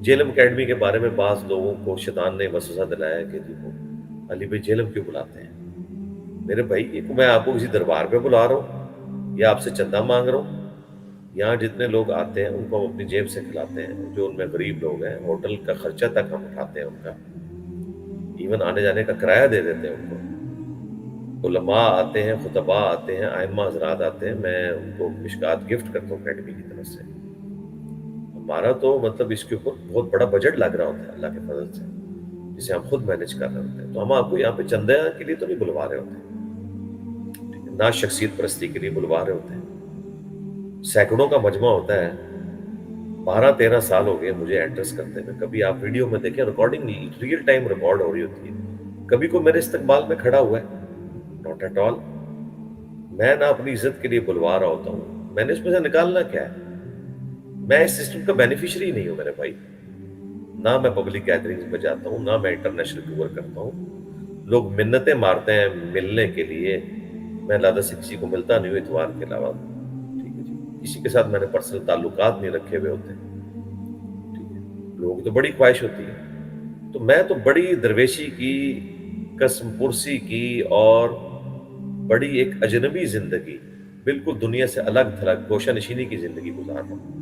Jhelum academy کے بارے میں بعض لوگوں کو شیطان نے وسوسہ دلایا کہ جی وہ علی بھائی جیلم کیوں بلاتے ہیں؟ میرے بھائی یہ میں آپ کو کسی دربار پہ بلا رہا ہوں یا آپ سے چندہ مانگ رہا ہوں؟ یہاں جتنے لوگ آتے ہیں ان کو ہم اپنی جیب سے کھلاتے ہیں، جو ان میں غریب لوگ ہیں ہوٹل کا خرچہ تک ہم اٹھاتے ہیں، ان کا ایون آنے جانے کا کرایہ دے دیتے ہیں ان کو۔ علماء آتے ہیں، خطباء آتے ہیں، ائمہ حضرات آتے ہیں، میں ان کو مشکات گفٹ کرتا ہوں اکیڈمی کی طرف سے۔ ہمارا تو مطلب اس کے اوپر بہت بڑا بجٹ لگ رہا ہوتا ہے اللہ کے فضل سے، جسے ہم خود مینج کر رہے ہوتے ہیں، تو ہم آپ کو یہاں پہ چندے کے لیے تو نہیں بلوا رہے ہوتے، ٹھیک ہے؟ نہ شخصیت پرستی کے لیے بلوا رہے ہوتے ہیں۔ سینکڑوں کا مجمع ہوتا ہے، 12-13 سال ہو گئے مجھے ایڈریس کرتے ہوئے، کبھی آپ ویڈیو میں دیکھیں ریکارڈنگ ریئل ٹائم ریکارڈ ہو رہی ہوتی ہے، کبھی کوئی میرے استقبال میں کھڑا ہوا ہے؟ Not at all. میں نہ اپنی عزت کے لیے بلوا رہا ہوتا ہوں، میں نے اس میں سے نکالنا کیا ہے؟ میں اس سسٹم کا بینیفیشری نہیں ہوں میرے بھائی، نہ میں پبلک گیدرنگز میں جاتا ہوں، نہ میں انٹرنیشنل ٹور کرتا ہوں۔ لوگ منتیں مارتے ہیں ملنے کے لیے، میں زیادہ سے کسی کو ملتا نہیں ہوں اتوار کے علاوہ، ٹھیک ہے جی؟ کسی کے ساتھ میں نے پرسنل تعلقات نہیں رکھے ہوئے ہوتے، ٹھیک ہے؟ لوگوں کی تو بڑی خواہش ہوتی ہے، تو میں تو بڑی درویشی کی، قسم پرسی کی اور بڑی ایک اجنبی زندگی، بالکل دنیا سے الگ تھلگ گوشہ نشینی کی زندگی گزار رہا ہوں۔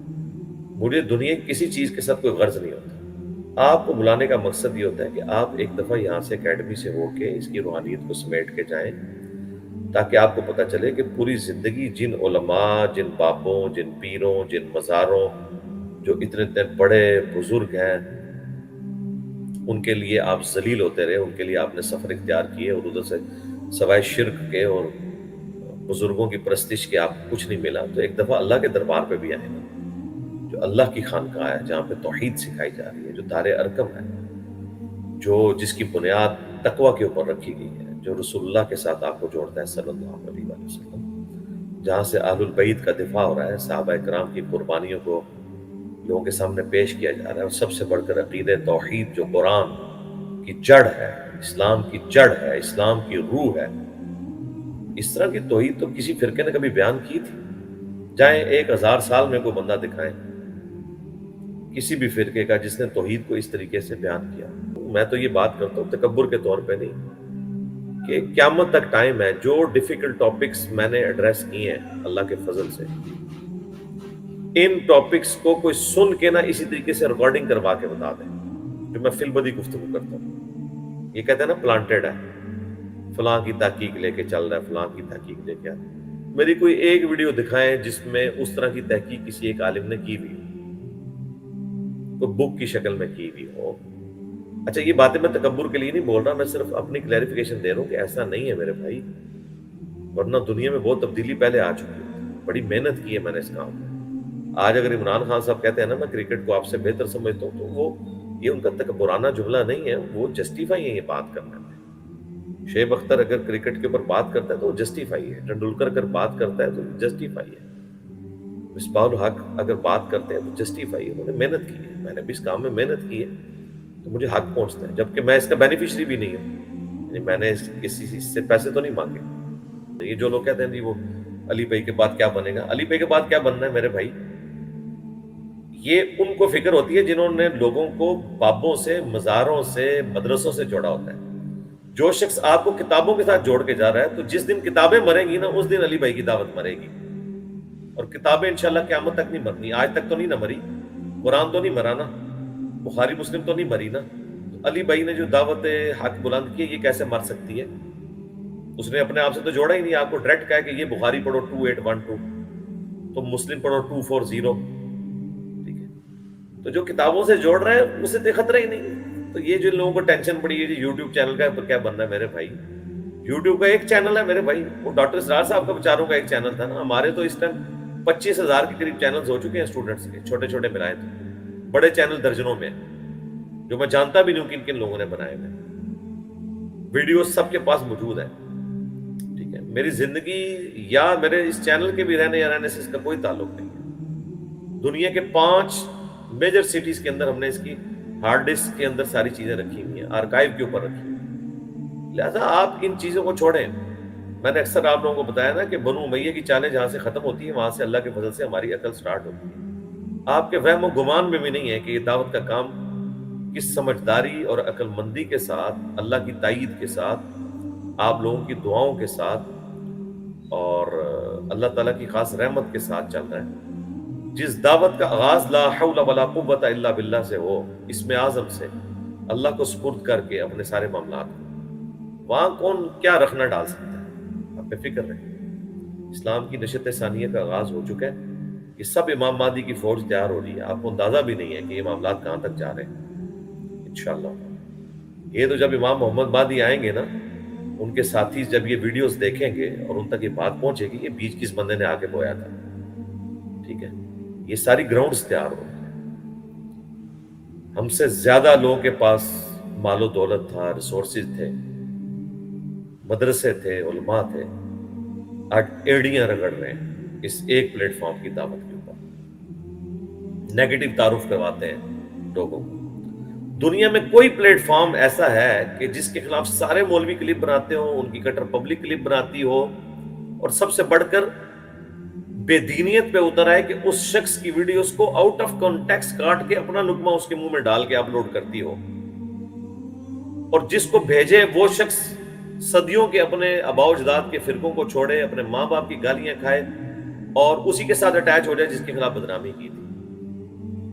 مجھے دنیا کی کسی چیز کے ساتھ کوئی غرض نہیں ہوتا۔ آپ کو بلانے کا مقصد یہ ہوتا ہے کہ آپ ایک دفعہ یہاں سے اکیڈمی سے ہو کے اس کی روحانیت کو سمیٹ کے جائیں، تاکہ آپ کو پتہ چلے کہ پوری زندگی جن علماء، جن بابوں، جن پیروں، جن مزاروں، جو اتنے اتنے بڑے بزرگ ہیں، ان کے لیے آپ ذلیل ہوتے رہے، ان کے لیے آپ نے سفر اختیار کیے، اور ادھر سے سوائے شرک کے اور بزرگوں کی پرستش کے آپ کو کچھ نہیں ملا، تو ایک دفعہ اللہ کے دربار پہ بھی آئیں نا، جو اللہ کی خانقاہ ہے، جہاں پہ توحید سکھائی جا رہی ہے، جو دار ارقم ہے، جو جس کی بنیاد تقوی کے اوپر رکھی گئی ہے، جو رسول اللہ کے ساتھ آپ کو جوڑتا ہے صلی اللہ علیہ وآلہ وسلم، جہاں سے اہل البیت کا دفاع ہو رہا ہے، صحابہ کرام کی قربانیوں کو لوگوں کے سامنے پیش کیا جا رہا ہے، اور سب سے بڑھ کر عقیدہ توحید جو قرآن کی جڑ ہے، اسلام کی جڑ ہے، اسلام کی روح ہے، اس طرح کی توحید تو کسی فرقے نے کبھی بیان کی تھی؟ جائیں 1000 سال میں کوئی بندہ دکھائیں کسی بھی فرقے کا جس نے توحید کو اس طریقے سے بیان کیا۔ میں تو یہ بات کرتا ہوں تکبر کے طور پہ نہیں، کہ قیامت تک ٹائم ہے، جو ڈیفیکلٹ ٹاپکس میں نے ایڈریس کیے ہیں اللہ کے فضل سے، ان ٹاپکس کو کوئی سن کے نہ اسی طریقے سے ریکارڈنگ کروا کے بتا دیں جو میں فی البدی گفتگو کرتا ہوں۔ یہ کہتے ہیں نا پلانٹیڈ ہے، فلاں کی تحقیق لے کے چل رہا ہے، فلاں کی تحقیق لے کے آ رہا ہے۔ میری کوئی ایک ویڈیو دکھائیں جس میں اس طرح کی تحقیق کسی ایک عالم نے کی ہوئی ہو، کوئی بک کی شکل میں کی ہوئی ہو۔ اچھا یہ باتیں میں تکبر کے لیے نہیں بول رہا، میں صرف اپنی کلیریفیکیشن دے رہا ہوں کہ ایسا نہیں ہے میرے بھائی، ورنہ دنیا میں بہت تبدیلی پہلے آ چکی ہوتی، بڑی محنت کی ہے میں نے اس کام میں۔ آج اگر عمران خان صاحب کہتے ہیں نا میں کرکٹ کو آپ سے بہتر سمجھتا ہوں، تو وہ یہ ان کا تکبرانہ جملہ نہیں ہے، وہ جسٹیفائی ہے یہ بات کرنے میں۔ شعیب اختر اگر کرکٹ کے اوپر بات کرتا ہے تو وہ جسٹیفائی ہے، ٹنڈولکر اگر بات کرتا ہے تو جسٹیفائی ہے، مصباح الحق اگر بات کرتے ہیں تو جسٹیفائی ہے، انہوں نے محنت کی ہے، میں نے بھی اس کام میں محنت کی ہے، تو مجھے حق پہنچتا ہے، جبکہ میں اس کا بینیفیشری بھی نہیں ہوں، یعنی میں نے کسی چیز سے پیسے تو نہیں مانگے۔ یہ جو لوگ کہتے ہیں جی وہ علی بھائی کے بعد کیا بنے گا، علی بھائی کے بعد کیا بننا ہے میرے بھائی، یہ ان کو فکر ہوتی ہے جنہوں نے لوگوں کو بابوں سے، مزاروں سے، مدرسوں سے جوڑا ہوتا ہے۔ جو شخص آپ کو کتابوں کے ساتھ جوڑ کے جا رہا ہے، تو جس دن کتابیں مریں گی نا اس دن علی بھائی کی دعوت مرے گی، اور کتابیں انشاءاللہ قیامت تک نہیں مرنی، آج تک تو نہیں نہ مری، قرآن تو نہیں مرا نا، بخاری مسلم تو نہیں مری نا، تو علی بھائی نے جو دعوت حق بلند کی ہے یہ کیسے مر سکتی ہے؟ اس نے اپنے آپ سے تو جوڑا ہی نہیں، آپ کو ڈائریکٹ کہا کہ یہ بخاری پڑھو 2812، تم مسلم پڑھو 240، ٹھیک ہے؟ تو جو کتابوں سے جوڑ رہے ہیں اسے تو خطرہ ہی نہیں۔ تو یہ جو لوگوں کو ٹینشن پڑی ہے جی یوٹیوب چینل کا کیا بننا ہے میرے بھائی، یوٹیوب کا ایک چینل ہے میرے بھائی، وہ ڈاکٹر اسرار صاحب کا بیچاروں کا ایک چینل تھا نا، ہمارے تو اس ٹائم 25,000 کے قریب چینلز ہو چکے ہیں اسٹوڈنٹس کے، چھوٹے چھوٹے ملائے تو بڑے چینل درجنوں میں ہیں، جو میں جانتا بھی نہیں ہوں کن کن لوگوں نے بنائے ہوئے، ویڈیوز سب کے پاس موجود ہے، ٹھیک ہے؟ میری زندگی یا میرے اس چینل کے بھی رہنے یا رہنے سے اس کا کوئی تعلق نہیں ہے۔ دنیا کے 5 میجر سٹیز کے اندر ہم نے اس کی ہارڈ ڈسک کے اندر ساری چیزیں رکھی ہوئی ہیں، آرکائیو کے اوپر رکھی ہوئی ہیں، لہذا آپ ان چیزوں کو چھوڑیں۔ میں نے اکثر آپ لوگوں کو بتایا نا کہ بنو امیہ کی چالیں جہاں سے ختم ہوتی ہیں وہاں سے اللہ کے فضل سے ہماری عقل سٹارٹ ہوتی ہے۔ آپ کے وہم و گمان میں بھی نہیں ہے کہ یہ دعوت کا کام کس سمجھداری اور عقل مندی کے ساتھ، اللہ کی تائید کے ساتھ، آپ لوگوں کی دعاؤں کے ساتھ اور اللہ تعالیٰ کی خاص رحمت کے ساتھ چل رہا ہے۔ جس دعوت کا آغاز لا حول ولا قوت الا باللہ سے ہو، اسم اعظم سے، اللہ کو سپرد کر کے اپنے سارے معاملات کو، وہاں کون کیا رکھنا ڈال سکتا ہے؟ آپ بے فکر رہیں۔ اسلام کی نشت ثانیہ کا آغاز ہو چکا ہے، یہ سب امام مہدی کی فوج تیار ہو رہی ہے، آپ کو اندازہ بھی نہیں ہے کہ یہ معاملات کہاں تک جا رہے ہیں انشاءاللہ۔ یہ تو جب امام محمد مہدی آئیں گے نا، ان کے ساتھی جب یہ ویڈیوز دیکھیں گے اور ان تک یہ بات پہنچے گی، یہ بیچ کس بندے نے آگے بویا تھا، ٹھیک ہے، یہ ساری گراؤنڈز تیار ہو۔ ہم سے زیادہ لوگوں کے پاس مال و دولت تھا، ریسورسز تھے، مدرسے تھے، علماء تھے، آج ایڑیاں رگڑ رہے ہیں اس ایک پلیٹ فارم کی دعوت کے اوپر، نیگیٹو تعارف کرواتے ہیں لوگوں کو۔ دنیا میں کوئی پلیٹ فارم ایسا ہے کہ جس کے خلاف سارے مولوی کلپ بناتے ہوں، ان کی کٹر پبلک کلپ بناتی ہو، اور سب سے بڑھ کر بے دینیت پہ اتر آئے کہ اس شخص کی ویڈیوز کو آؤٹ آف کانٹیکسٹ کاٹ کے اپنا لقمہ اس کے منہ میں ڈال کے اپلوڈ کرتی ہو، اور جس کو بھیجے وہ شخص صدیوں کے اپنے آباء و اجداد کے فرقوں کو چھوڑے، اپنے ماں باپ کی گالیاں کھائے اور اسی کے ساتھ اٹیچ ہو جائے جس کے خلاف بدنامی کی تھی۔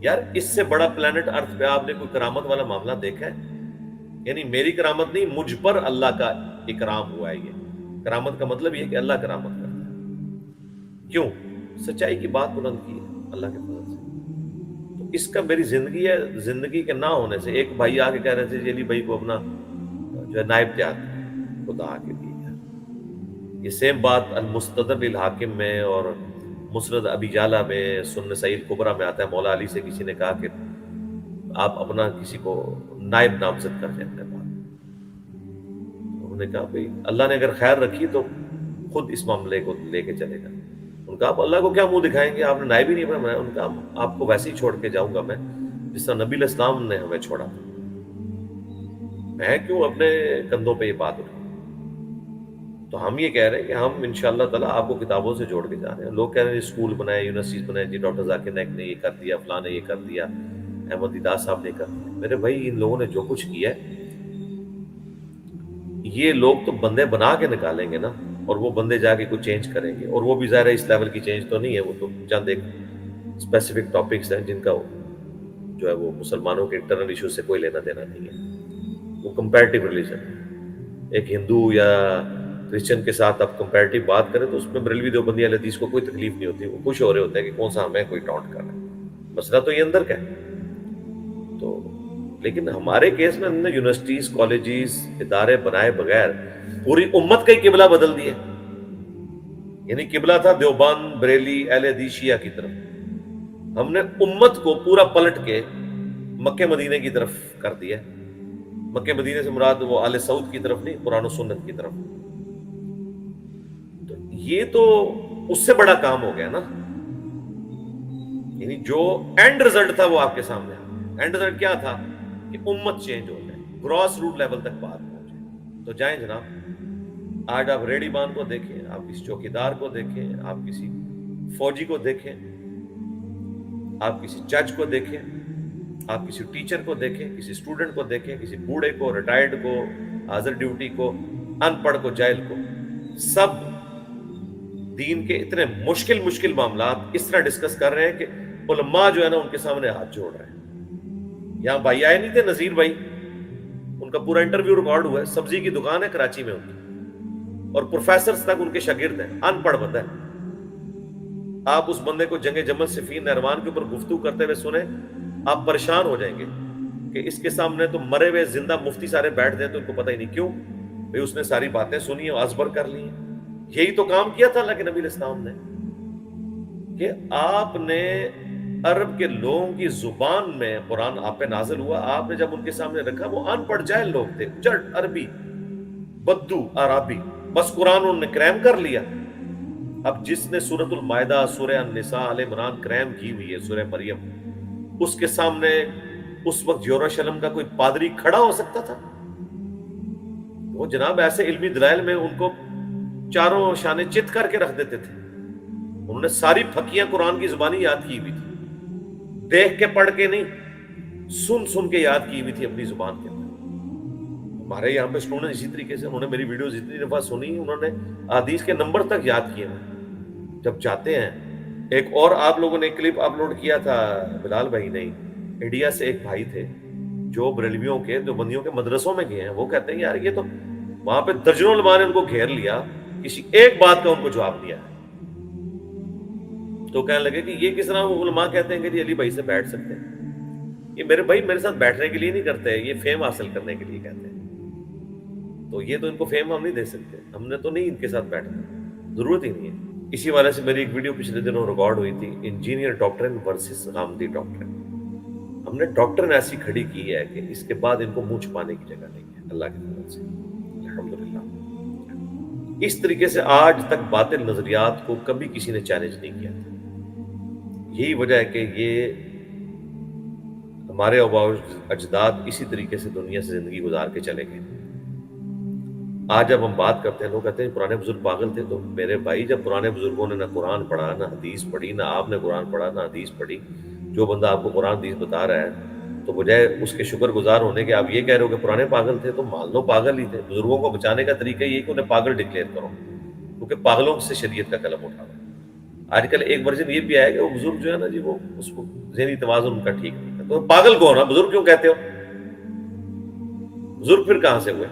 یار اس سے بڑا پلانٹ ارتھ پہ آپ نے کوئی کرامت والا معاملہ دیکھا ہے؟ یعنی میری کرامت نہیں، مجھ پر اللہ کا اکرام ہوا ہے۔ یہ کرامت کا مطلب یہ ہے کہ اللہ کرامت کرتا ہے۔ کیوں؟ سچائی کی بات بلند کی ہے اللہ کے فضل سے۔ تو اس کا میری زندگی ہے، زندگی کے نہ ہونے سے ایک بھائی آ کے کہہ رہے تھے جی علی بھائی کو اپنا جو ہے نائب تیار کریں، خدا کے لیے یار۔ یہ سیم بات المستدرک للحاکم میں اور مسند ابی جعلہ میں، سنن سعید کبریٰ میں آتا ہے، مولا علی سے کسی نے کہا کہ آپ اپنا کسی کو نائب نامزد کر دیں اپنے پاس۔ انہوں نے کہا بھئی اللہ نے اگر خیر رکھی تو خود اس معاملے کو لے کے چلے گا۔ ان کا آپ اللہ کو کیا منہ دکھائیں گے، آپ نے نائب ہی نہیں بنایا۔ ان کا آپ کو ویسے ہی چھوڑ کے جاؤں گا میں جس طرح نبی علیہ السلام نے ہمیں چھوڑا تھا، میں کیوں اپنے کندھوں پہ یہ بات اٹھاؤں؟ تو ہم یہ کہہ رہے ہیں کہ ہم انشاءاللہ تعالیٰ آپ کو کتابوں سے جوڑ کے جا رہے ہیں۔ لوگ کہہ رہے ہیں اسکول بنائے، یونیورسٹیز بنائے، جی ڈاکٹر ذاکر نائک نے یہ کر دیا، فلاں نے یہ کر دیا، احمد دیدار صاحب نے کر دیا۔ میرے بھائی ان لوگوں نے جو کچھ کیا ہے، یہ لوگ تو بندے بنا کے نکالیں گے نا، اور وہ بندے جا کے کچھ چینج کریں گے، اور وہ بھی ظاہر ہے اس لیول کی چینج تو نہیں ہے، وہ تو چند ایک اسپیسیفک ٹاپکس ہیں جن کا جو ہے وہ مسلمانوں کے انٹرنل ایشو سے کوئی لینا دینا نہیں ہے۔ وہ کمپیریٹیو ریلیجن، ایک ہندو یا کرسچن کے ساتھ آپ کمپیریٹیو بات کریں تو اس میں بریلوی دیوبندی اہل حدیث کو کوئی تکلیف نہیں ہوتی، وہ خوش ہو رہے ہوتے ہیں کہ کون سا ہمیں کوئی ٹاؤنٹ کر رہا ہے، مسئلہ تو یہ اندر کا ہے۔ تو لیکن ہمارے کیس میں ہم نے یونیورسٹیز، کالجز، ادارے بنائے بغیر پوری امت کا ہی قبلہ بدل دیا۔ یعنی قبلہ تھا دیوبند، بریلی، اہل حدیث، شیعہ کی طرف، ہم نے امت کو پورا پلٹ کے مکہ مدینے کی طرف کر دیا۔ مکہ مدینے سے مراد وہ آل سعود کی طرف نہیں، قرآن و سنت کی طرف۔ تو یہ تو اس سے بڑا کام ہو گیا نا۔ یعنی جو اینڈ رزلٹ تھا وہ آپ کے سامنے آ گیا۔ اینڈ رزلٹ کیا تھا کہ امت چینج ہو جائے، گراس روٹ لیول تک بات پہنچے۔ تو جائیں جناب، آج آپ ریڈی بان کو دیکھیں، آپ کسی چوکیدار کو دیکھیں، آپ کسی فوجی کو دیکھیں، آپ کسی جج کو دیکھیں، آپ کسی ٹیچر کو دیکھیں، کسی اسٹوڈنٹ کو دیکھیں، کسی بوڑھے کو، ریٹائرڈ کو، حاضر ڈیوٹی کو، ان پڑھ کو، جاہل کو، سب دین کے اتنے مشکل معاملات اس طرح ڈسکس کر رہے ہیں کہ علماء جو ہے نا ان کے سامنے ہاتھ جوڑ رہے ہیں۔ یہاں بھائی آئے نہیں تھے، نذیر بھائی، ان کا پورا انٹرویو ریکارڈ ہوا ہے، سبزی کی دکان ہے کراچی میں ان کی، اور پروفیسرز تک ان کے شاگرد ہیں، ان پڑھ بندہ ہے۔ آپ اس بندے کو جنگ جمل صفین نہروان کے اوپر گفتگو کرتے ہوئے سنیں، آپ پریشان ہو جائیں گے کہ اس کے سامنے تو مرے ہوئے زندہ مفتی سارے بیٹھ دیں تو ان کو پتہ ہی نہیں کیوں بھئی اس نے ساری باتیں سنی اور ازبر کر لی ہیں۔ یہی تو کام کیا تھا اللہ کے نبی علیہ السلام نے، کہ آپ نے عرب کے لوگوں کی زبان میں قرآن آپ پہ نازل ہوا، آپ نے جب ان کے سامنے رکھا، وہ ان پڑھ جاہل لوگ تھے، جٹ عربی، بدو عربی، بس قرآن انہوں نے کریم کر لیا۔ اب جس نے سورۃ المائدہ، سورہ النساء، آل عمران کریم کی ہوئی ہے، سورہ مریم، اس کے سامنے اس وقت یروشلم کا کوئی پادری کھڑا ہو سکتا تھا؟ وہ جناب ایسے علمی دلائل میں ان کو چاروں شانے چت کر کے رکھ دیتے تھے۔ انہوں نے ساری پھکیاں قرآن کی زبانی یاد کی ہوئی تھی۔ دیکھ کے پڑھ کے نہیں، سن سن کے یاد کی ہوئی تھی اپنی زبان کے اندر۔ ہمارے یہاں پہ اسٹوڈنٹ اسی طریقے سے، انہوں نے میری ویڈیوز اتنی دفعہ سنی، انہوں نے احادیث کے نمبر تک یاد کیے ہیں۔ جب جاتے ہیں، ایک اور آپ لوگوں نے کلپ اپلوڈ کیا تھا، بلال بھائی نہیں، انڈیا سے ایک بھائی تھے جو بریلویوں کے، جو بندیوں کے مدرسوں میں گئے ہیں، وہ کہتے ہیں یار یہ تو وہاں پہ درجنوں علماء نے ان کو گھیر لیا، کسی ایک بات کا ان کو جواب دیا ہے۔ تو کہنے لگے کہ یہ کس طرح علماء کہتے ہیں کہ جی علی بھائی سے بیٹھ سکتے ہیں؟ یہ میرے بھائی میرے ساتھ بیٹھنے کے لیے نہیں کرتے، یہ فیم حاصل کرنے کے لیے کہتے ہیں۔ تو یہ تو ان کو فیم ہم نہیں دے سکتے، ہم نے تو نہیں ان کے ساتھ بیٹھنا، ضرورت ہی نہیں ہے۔ اسی وجہ سے میری ایک ویڈیو پچھلے دنوں ریکارڈ ہوئی تھی، انجینئر ڈاکٹرن ورسز غامدی ڈاکٹرن۔ ہم نے ڈاکٹرن ایسی کھڑی کی ہے کہ اس کے بعد ان کو منہ چھپانے کی جگہ نہیں ہے، اللہ کی طرف سے الحمدللہ۔ اس طریقے سے آج تک باطل نظریات کو کبھی کسی نے چیلنج نہیں کیا تھا۔ یہی وجہ ہے کہ یہ ہمارے آباء و اجداد اسی طریقے سے دنیا سے زندگی گزار کے چلے گئے۔ آج جب ہم بات کرتے ہیں، لوگ کہتے ہیں پرانے بزرگ پاگل تھے، تو میرے بھائی جب پرانے بزرگوں نے نہ قرآن پڑھا، نہ حدیث پڑھی، نہ آپ نے قرآن پڑھا نہ حدیث پڑھی، جو بندہ آپ کو قرآن حدیث بتا رہا ہے، تو بجائے اس کے شکر گزار ہونے کے آپ یہ کہہ رہے ہو کہ پرانے پاگل تھے، تو مان لو پاگل ہی تھے۔ بزرگوں کو بچانے کا طریقہ یہ کہ انہیں پاگل ڈکلیئر کرو، کیونکہ پاگلوں سے شریعت کا قلم اٹھاؤ۔ آج کل ایک ورژن یہ بھی آیا کہ وہ بزرگ جو ہے نا جی، وہ اس کو ذہنی توازن ان کا ٹھیک نہیں تھا، تو پاگل کون ہے؟ بزرگ کیوں کہتے ہو؟ بزرگ پھر کہاں سے ہوئے؟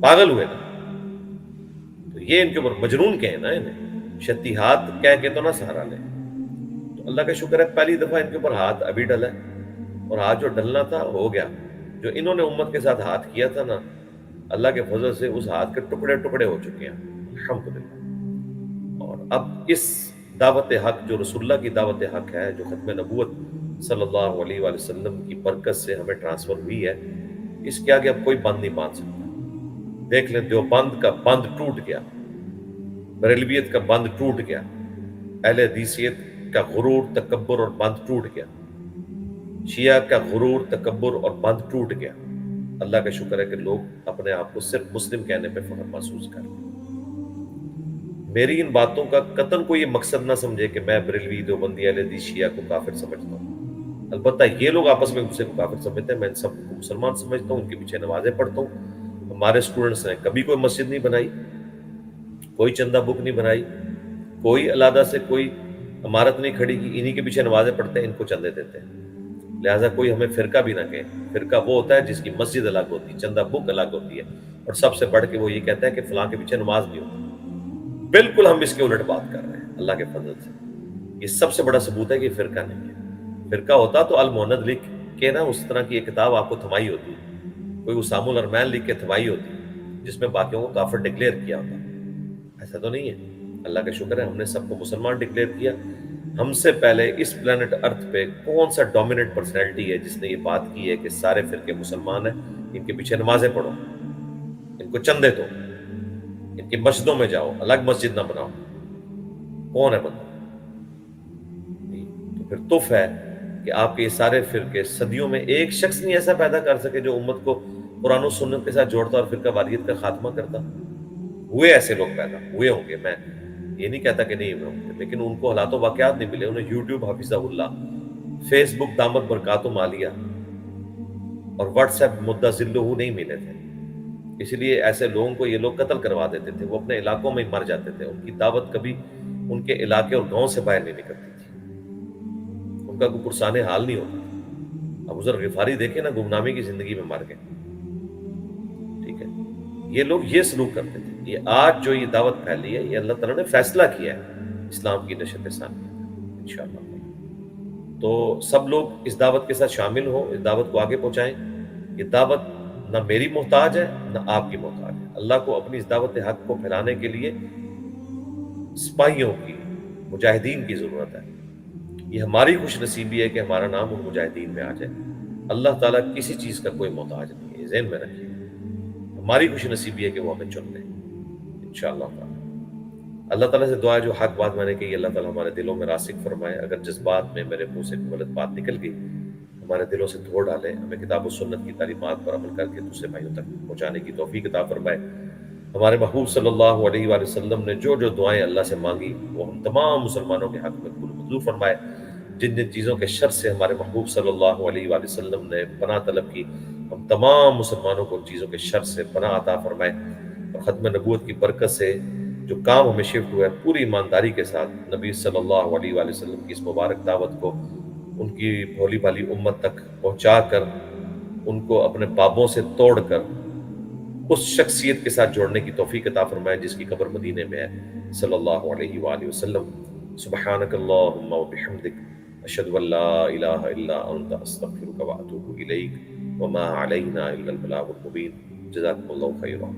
پاگل ہوئے نا۔ تو یہ ان کے اوپر مجنون کہیں نا، انہیں شتی ہاتھ کہہ کے تو نہ سہارا لے۔ تو اللہ کا شکر ہے پہلی دفعہ ان کے اوپر ہاتھ ابھی ڈلا ہے، اور ہاتھ جو ڈلنا تھا ہو گیا۔ جو انہوں نے امت کے ساتھ ہاتھ کیا تھا نا، اللہ کے فضل سے اس ہاتھ کے ٹکڑے ٹکڑے ہو چکے ہیں الحمدللہ۔ اور اب اس دعوت حق جو رسول اللہ کی دعوت حق ہے، جو ختم نبوت صلی اللہ علیہ وآلہ وسلم کی برکت سے ہمیں ٹرانسفر ہوئی ہے، اس کے آگے اب کوئی بند نہیں باندھ سکتا۔ دیکھ لیں، دیوبند کا بند ٹوٹ گیا، بریلویت کا بند ٹوٹ گیا، اہل حدیثیت کا غرور، تکبر اور بند ٹوٹ گیا، شیعہ کا غرور، تکبر اور بند ٹوٹ گیا۔ اللہ کا شکر ہے کہ لوگ اپنے آپ کو صرف مسلم کہنے پہ فخر محسوس کریں۔ میری ان باتوں کا قطعاً کوئی یہ مقصد نہ سمجھے کہ میں بریلوی، دیوبندی، اہل حدیث، شیعہ کو کافر سمجھتا ہوں۔ البتہ یہ لوگ آپس میں مجھ سے کافر سمجھتے ہیں، میں ان سب کو مسلمان سمجھتا ہوں، ان کے پیچھے نمازیں پڑھتا ہوں۔ ہمارے اسٹوڈنٹس نے کبھی کوئی مسجد نہیں بنائی، کوئی چندہ بک نہیں بنائی، کوئی علیحدہ سے کوئی عمارت نہیں کھڑی کی، انہی کے پیچھے نمازیں پڑھتے ہیں، ان کو چندے دیتے ہیں۔ لہٰذا کوئی ہمیں فرقہ بھی نہ کہے۔ فرقہ وہ ہوتا ہے جس کی مسجد الگ ہوتی ہے، چندہ بک الگ ہوتی ہے، اور سب سے بڑھ کے وہ یہ کہتا ہے کہ فلاں کے پیچھے نماز نہیں ہوتی۔ بالکل ہم اس کے الٹ بات کر رہے ہیں اللہ کے فضل سے۔ یہ سب سے بڑا ثبوت ہے کہ یہ فرقہ نہیں ہے۔ فرقہ ہوتا تو المہند لکھ کے نا اس طرح کی ایک کتاب آپ کو تھمائی ہوتی، کوئی اسام الارمین لکھ کے تھمائی ہوتی، جس میں باقیوں کو کافر ڈکلیئر کیا ہوتا۔ ایسا تو نہیں ہے۔ اللہ کا شکر ہے ہم نے سب کو مسلمان ڈکلیئر کیا۔ ہم سے پہلے اس پلانٹ ارتھ پہ کون سا ڈومیننٹ پرسنالٹی ہے جس نے یہ بات کی ہے کہ سارے فرقے مسلمان ہیں، ان کے پیچھے نمازیں پڑھو، ان کو چندے دو، ان کی مسجدوں میں جاؤ، الگ مسجد نہ بناؤ؟ کون ہے بندہ؟ تو پھر تف ہے کہ آپ کے یہ سارے فرقے صدیوں میں ایک شخص نہیں ایسا پیدا کر سکے جو امت کو قرآن و سنت کے ساتھ جوڑتا اور فرقہ واریت کا خاتمہ کرتا۔ ہوئے ایسے لوگ پیدا، ہوئے ہوں گے، میں یہ نہیں کہتا کہ نہیں ہوئے ہوں گے، لیکن ان کو حالات و واقعات نہیں ملے۔ انہیں یوٹیوب حفظہ اللہ، فیس بک دامت برکاتہم عالیہ، اور واٹس ایپ مدہ ذلہ نہیں ملے تھے۔ اس لیے ایسے لوگوں کو یہ لوگ قتل کروا دیتے تھے، وہ اپنے علاقوں میں ہی مر جاتے تھے، ان کی دعوت کبھی ان کے علاقے اور گاؤں سے باہر نہیں نکلتی تھی، ان کا کوئی پرسان حال نہیں ہوتا تھا۔ ابو ذر غفاری دیکھیں نا، گمنامی کی زندگی میں مر گئے، ٹھیک ہے؟ یہ لوگ یہ سلوک کرتے تھے۔ یہ آج جو یہ دعوت پھیلی ہے، یہ اللہ تعالیٰ نے فیصلہ کیا ہے اسلام کی نشت ثانی انشاءاللہ۔ تو سب لوگ اس دعوت کے ساتھ شامل ہوں، اس دعوت کو آگے پہنچائیں۔ یہ دعوت نہ میری محتاج ہے نہ آپ کی محتاج ہے۔ اللہ کو اپنی اس دعوت حق کو پھیلانے کے لیے سپاہیوں کی، مجاہدین کی ضرورت ہے۔ یہ ہماری خوش نصیبی ہے کہ ہمارا نام ان مجاہدین میں آ جائے۔ اللہ تعالیٰ کسی چیز کا کوئی محتاج نہیں ہے، یہ ذہن میں رکھیے۔ ہماری خوش نصیبی ہے کہ وہ ہمیں چن لے انشاءاللہ تعالیٰ۔ اللہ تعالیٰ سے دعا ہے جو حق بات میں نے کہی اللہ تعالیٰ ہمارے دلوں میں راسخ فرمائے۔ اگر جذبات میں میرے منہ سے کوئی غلط بات نکل گئی، ہمارے دلوں سے دھو ڈالے، ہمیں کتاب و سنت کی تعلیمات پر عمل کر کے دوسرے بھائیوں تک پہنچانے کی توفیق عطا فرمائے۔ ہمارے محبوب صلی اللہ علیہ وآلہ وسلم نے جو جو دعائیں اللہ سے مانگی وہ ہم تمام مسلمانوں کے حق میں قبول منظور فرمائے۔ جن جن چیزوں کے شر سے ہمارے محبوب صلی اللہ علیہ وآلہ وسلم نے پناہ طلب کی، ہم تمام مسلمانوں کو ان چیزوں کے شر سے پناہ عطا فرمائے، اور ختم نبوت کی برکت سے جو کام ہمیں شفٹ ہوا ہے پوری ایمانداری کے ساتھ نبی صلی اللہ علیہ وآلہ وسلم کی اس مبارک دعوت کو ان کی بھولی بھالی امت تک پہنچا کر ان کو اپنے بابوں سے توڑ کر اس شخصیت کے ساتھ جوڑنے کی توفیق عطا فرمائے جس کی قبر مدینے میں ہے، صلی اللہ علیہ وآلہ وسلم۔ سبحانک اللہم و بحمدک، اشہد ان لا الہ الا انت، استغفرک و اتوب الیک، وما علینا الا البلاغ المبین۔ جزاکم اللہ خیرا۔